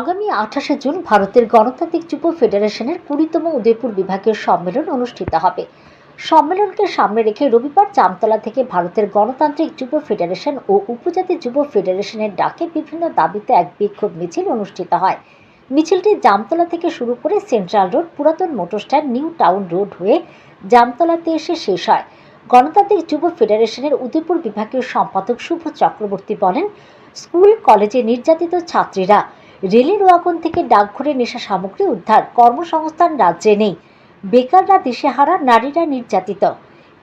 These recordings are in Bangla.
আগামী 28 জুন ভারতের গণতান্ত্রিক যুব ফেডারেশনের 20তম উদয়পুর বিভাগীয় সম্মেলন অনুষ্ঠিত হবে। সম্মেলনকে সামনে রেখে রবিবার জামতলা থেকে ভারতের গণতান্ত্রিক যুব ফেডারেশন ও উপজাতি যুব ফেডারেশনের ডাকে বিভিন্ন দাবিতে এক বিক্ষোভ মিছিল অনুষ্ঠিত হয়। মিছিলটি জামতলা থেকে শুরু করে সেন্ট্রাল রোড, পুরাতন motor stand, new town road হয়ে জামতলাতে এসে শেষ হয়। গণতান্ত্রিক যুব ফেডারেশনের উদয়পুর বিভাগীয় সম্পাদক শুভ চক্রবর্তী বলেন, স্কুল কলেজে নির্যাতিত ছাত্রীরা, রেলের ওয়াগন থেকে ডাকঘরে নেশা সামগ্রী উদ্ধার, কর্মসংস্থান রাজ্যে নেই, বেকাররা দিশেহারা, নারীরা নির্যাতিত।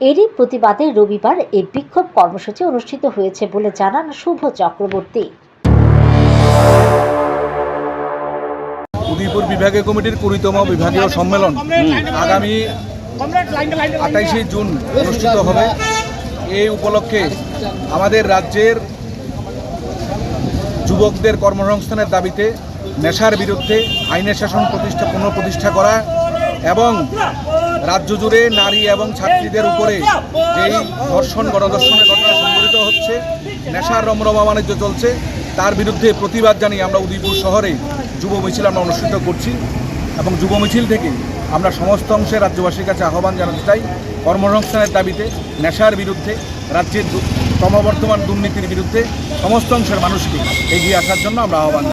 এরই প্রতিবাদে রবিবার এই বিক্ষোভ কর্মসূচি অনুষ্ঠিত হয়েছে বলে জানান শুভ চক্রবর্তী। উদয়পুর বিভাগীয় কমিটির 20তম বিভাগীয় সম্মেলন আগামী 28 জুন অনুষ্ঠিত হবে। এই উপলক্ষে আমাদের রাজ্যের যুবকদের কর্মসংস্থানের দাবিতে নেশার বিরুদ্ধে আইনের শাসন পুনঃপ্রতিষ্ঠা করা এবং রাজ্য জুড়ে নারী এবং ছাত্রীদের উপরে যেই গণধর্ষণের ঘটনা সংঘটিত হচ্ছে, নেশার রমরমা বাণিজ্য চলছে, তার বিরুদ্ধে প্রতিবাদ জানিয়ে আমরা উদয়পুর শহরে যুব মিছিল আমরা অনুষ্ঠিত করছি এবং যুব মিছিল থেকে আমরা সমস্ত অংশে রাজ্যবাসীর কাছে আহ্বান জানাতে চাই, কর্মসংস্থানের দাবিতে, নেশার বিরুদ্ধে, রাজ্যের ক্রমবর্ধমান দুর্নীতির বিরুদ্ধে সমস্ত অংশের মানুষকে এগিয়ে আসার জন্য আমরা আহ্বান